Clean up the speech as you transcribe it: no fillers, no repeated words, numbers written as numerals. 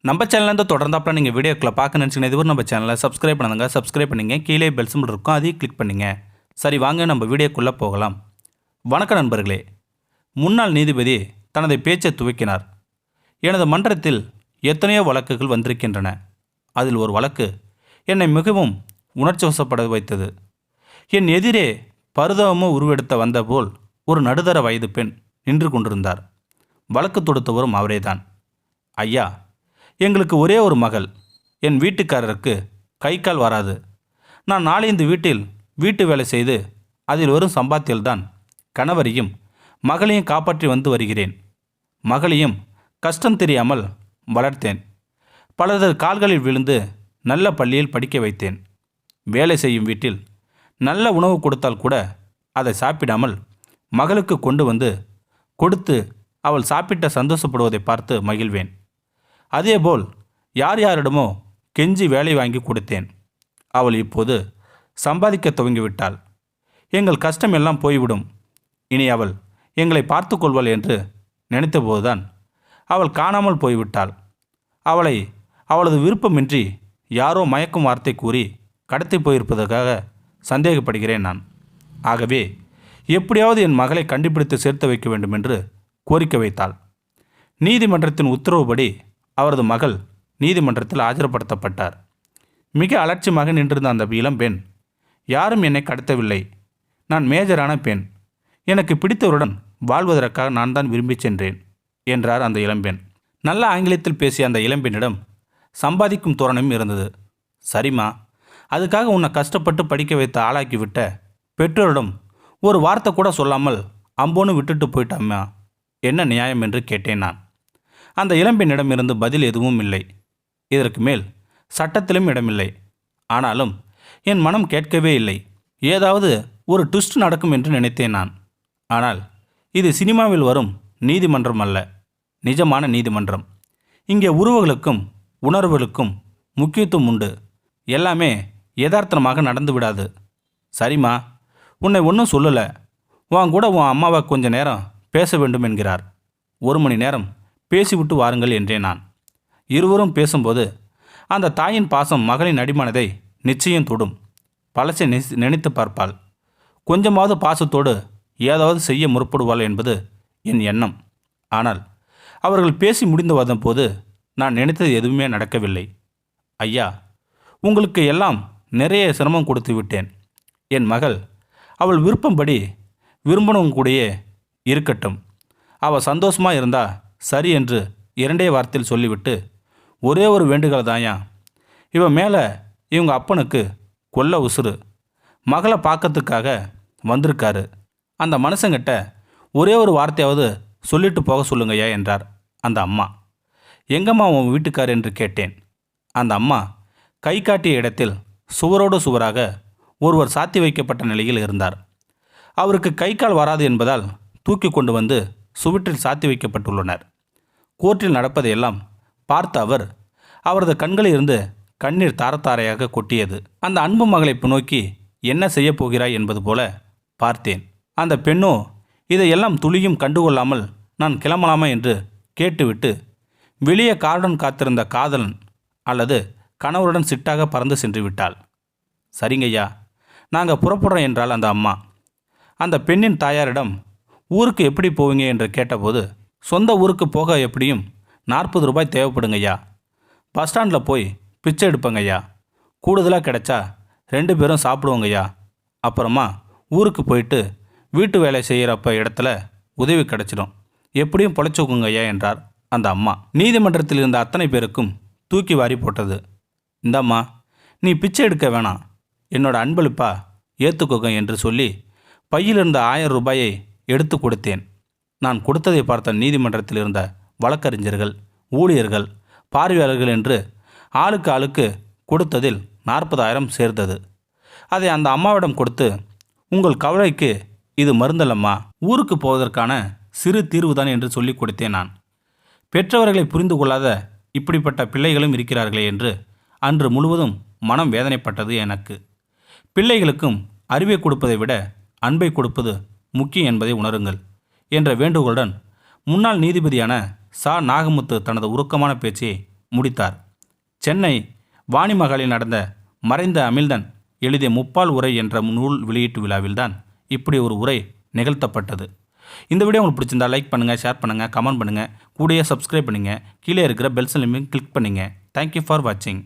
நம்ம சேனல்லேருந்து தொடர்ந்தாப்பில் நீங்கள் வீடியோக்களை பார்க்க நினச்சிங்கன்னா இதுவரை நம்ம சேனலை சப்ஸ்கிரைப் பண்ணுங்க. சப்ஸ்கிரைப் பண்ணிங்க. கீழே பெல் சிம்பிள் இருக்கும், அதையும் கிளிக் பண்ணிங்க. சரி, வாங்க நம்ம வீடியோக்குள்ளே போகலாம். வணக்கம் நண்பர்களே. முன்னாள் நீதிபதி தனது பேச்சை துவக்கினார். எனது மன்றத்தில் எத்தனையோ வழக்குகள் வந்திருக்கின்றன. அதில் ஒரு வழக்கு என்னை மிகவும் உணர்ச்சி வசப்பட வைத்தது. என் எதிரே பரிதாபமோ உருவெடுத்த வந்தபோல் ஒரு நடுத்தர வயது பெண் நின்று கொண்டிருந்தார். வழக்கு தொடுத்தவரும் அவரேதான். ஐயா, எங்களுக்கு ஒரே ஒரு மகள். என் வீட்டுக்காரருக்கு கை கால் வராது. நான் நாளைந்து வீட்டில் வீட்டு வேலை செய்து அதில் வரும் சம்பாத்தியல்தான் கணவரையும் மகளையும் காப்பாற்றி வந்து வருகிறேன். மகளையும் கஷ்டம் தெரியாமல் வளர்த்தேன். பலரது கால்களில் விழுந்து நல்ல பள்ளியில் படிக்க வைத்தேன். வேலை செய்யும் வீட்டில் நல்ல உணவு கொடுத்தால் கூட அதை சாப்பிடாமல் மகளுக்கு கொண்டு வந்து கொடுத்து அவள் சாப்பிட்ட சந்தோஷப்படுவதை பார்த்து மகிழ்வேன். அதேபோல் யார் யாரிடமோ கெஞ்சி வேலை வாங்கி கொடுத்தேன். அவள் இப்போது சம்பாதிக்க துவங்கிவிட்டாள். எங்கள் கஷ்டம் எல்லாம் போய்விடும். இனி அவள் எங்களை பார்த்து கொள்வாள் என்று நினைத்தபோதுதான் அவள் காணாமல் போய்விட்டாள். அவளை அவளது விருப்பமின்றி யாரோ மயக்கும் வார்த்தை கூறி கடத்தி போயிருப்பதற்காக சந்தேகப்படுகிறேன் நான். ஆகவே எப்படியாவது என் மகளை கண்டுபிடித்து சேர்த்து வைக்க வேண்டும் என்று கோரிக்கை வைத்தாள். நீதிமன்றத்தின் உத்தரவுப்படி அவரது மகள் நீதிமன்றத்தில் ஆஜர்படுத்தப்பட்டார். மிக அலட்சியமாக நின்றிருந்த அந்த இளம்பெண், யாரும் என்னை கடத்தவில்லை. நான் மேஜரான பெண். எனக்கு பிடித்தவருடன் வாழ்வதற்காக நான் தான் விரும்பி சென்றேன் என்றார் அந்த இளம்பெண். நல்ல ஆங்கிலத்தில் பேசிய அந்த இளம்பெண்ணிடம் சம்பாதிக்கும் தோரணையும் இருந்தது. சரிம்மா, அதுக்காக உன்னை கஷ்டப்பட்டு படிக்க வைத்து ஆளாக்கிவிட்ட பெற்றோரிடம் ஒரு வார்த்தை கூட சொல்லாமல் அம்போன்னு விட்டுட்டு போயிட்டாம்மா, என்ன நியாயம் என்று கேட்டேன் நான். அந்த இளம்பெண்ணிடம் இருந்து பதில் எதுவும் இல்லை. இதற்கு மேல் சட்டத்திலும் இடமில்லை. ஆனாலும் என் மனம் கேட்கவே இல்லை. ஏதாவது ஒரு ட்விஸ்ட் நடக்கும் என்று நினைத்தேன் நான். ஆனால் இது சினிமாவில் வரும் நீதிமன்றம் அல்ல, நிஜமான நீதிமன்றம். இங்கே உறவுகளுக்கும் உணர்வுகளுக்கும் முக்கியத்துவம் உண்டு. எல்லாமே யதார்த்தமாக நடந்து விடாது. சரிம்மா, உன்னை ஒன்றும் சொல்லலை. உன் கூட உன் அம்மாவை கொஞ்ச நேரம் பேச வேண்டும் என்கிறார். 1 மணி நேரம் பேசிவிட்டு வாருங்கள் என்றேன் நான். இருவரும் பேசும்போது அந்த தாயின் பாசம் மகளின் அடிமனதை நிச்சயம் தொடும். பழசை நினைத்து பார்ப்பாள். கொஞ்சமாவது பாசத்தோடு ஏதாவது செய்ய முற்படுவாள் என்பது என் எண்ணம். ஆனால் அவர்கள் பேசி முடிந்து வந்தபோது நான் நினைத்தது எதுவுமே நடக்கவில்லை. ஐயா, உங்களுக்கு எல்லாம் நிறைய சிரமம் கொடுத்து விட்டேன். என் மகள் அவள் விருப்பம்படி விரும்பணும் கூடயே இருக்கட்டும். அவள் சந்தோஷமாக இருந்தா சரி என்று 2 வார்த்தையில் சொல்லிவிட்டு, ஒரே ஒரு வேண்டுகோள் தான்யா, இவன் மேலே இவங்க அப்பனுக்கு கொல்ல உசுறு. மகளை பார்க்கறதுக்காக வந்திருக்காரு. அந்த மனுஷங்கிட்ட ஒரே ஒரு வார்த்தையாவது சொல்லிட்டு போக சொல்லுங்கய்யா என்றார் அந்த அம்மா. எங்கம்மா உன் வீட்டுக்கார் என்று கேட்டேன். அந்த அம்மா கை காட்டிய இடத்தில் சுவரோடு சுவராக ஒருவர் சாத்தி வைக்கப்பட்ட நிலையில் இருந்தார். அவருக்கு கை கால் வராது என்பதால் தூக்கி கொண்டு வந்து சுவற்றில் சாத்தி வைக்கப்பட்டுள்ளனர். கோர்ட்டில் நடப்பதையெல்லாம் பார்த்த அவர், அவரது கண்களில் இருந்து கண்ணீர் தாரத்தாரையாக கொட்டியது. அந்த அன்பு மகளை நோக்கி என்ன செய்ய போகிறாய் என்பது போல பார்த்தேன். அந்த பெண்ணோ இதையெல்லாம் துளியும் கண்டுகொள்ளாமல் நான் கிளம்பலாமா என்று கேட்டுவிட்டு வெளியே காருடன் காத்திருந்த காதலன் அல்லது கணவருடன் சிட்டாக பறந்து சென்று விட்டாள். சரிங்கய்யா, நாங்கள் புறப்படுறோம் என்றாள் அந்த அம்மா. அந்த பெண்ணின் தாயாரிடம் ஊருக்கு எப்படி போவீங்க என்று கேட்டபோது, சொந்த ஊருக்கு போக எப்படியும் 40 ரூபாய் தேவைப்படுங்கய்யா. பஸ் ஸ்டாண்டில் போய் பிச்சை எடுப்பங்கய்யா. கூடுதலாக கிடைச்சா 2 பேரும் சாப்பிடுவோங்கய்யா. அப்புறமா ஊருக்கு போயிட்டு வீட்டு வேலை செய்கிறப்ப இடத்துல உதவி கிடைச்சிடும். எப்படியும் பொழைச்சுக்குங்கய்யா என்றார் அந்த அம்மா. நீதிமன்றத்தில் இருந்த அத்தனை பேருக்கும் தூக்கி வாரி போட்டது. இந்தம்மா, நீ பிச்சை எடுக்க வேணாம், என்னோட அன்பளிப்பா ஏற்றுக்கோங்க என்று சொல்லி பையில் இருந்த 1000 ரூபாயை எடுத்து கொடுத்தேன். நான் கொடுத்ததை பார்த்த நீதிமன்றத்தில் இருந்த வழக்கறிஞர்கள், ஊழியர்கள், பார்வையாளர்கள் என்று ஆளுக்கு கொடுத்ததில் 40,000 சேர்ந்தது. அதை அந்த அம்மாவிடம் கொடுத்து, உங்கள் கவலைக்கு இது மருந்தல்லம்மா, ஊருக்கு போவதற்கான சிறு தீர்வுதான் என்று சொல்லி கொடுத்தேன் நான். பெற்றவர்களை புரிந்து கொள்ளாத இப்படிப்பட்ட பிள்ளைகளும் இருக்கிறார்களே என்று அன்று முழுவதும் மனம் வேதனைப்பட்டது எனக்கு. பிள்ளைகளுக்கும் அறிவை கொடுப்பதை விட அன்பை கொடுப்பது முக்கியம் என்பதை உணருங்கள் என்ற வேண்டுகோளுடன் முன்னாள் நீதிபதியான சா. நாகமுத்து தனது உருக்கமான பேச்சை முடித்தார். சென்னை வாணிமகாலில் நடந்த மறைந்த அமிழ்தன் எழுதிய முப்பால் உரை என்ற நூல் வெளியீட்டு விழாவில்தான் இப்படி ஒரு உரை நிகழ்த்தப்பட்டது. இந்த வீடியோ உங்களுக்கு பிடிச்சிருந்தா லைக் பண்ணுங்கள், ஷேர் பண்ணுங்கள், கமெண்ட் பண்ணுங்கள், கூடயே சப்ஸ்கிரைப் பண்ணுங்கள், கீழே இருக்கிற பெல் சிம்பலையும் கிளிக் பண்ணுங்கள். தேங்க்யூ ஃபார் வாட்சிங்.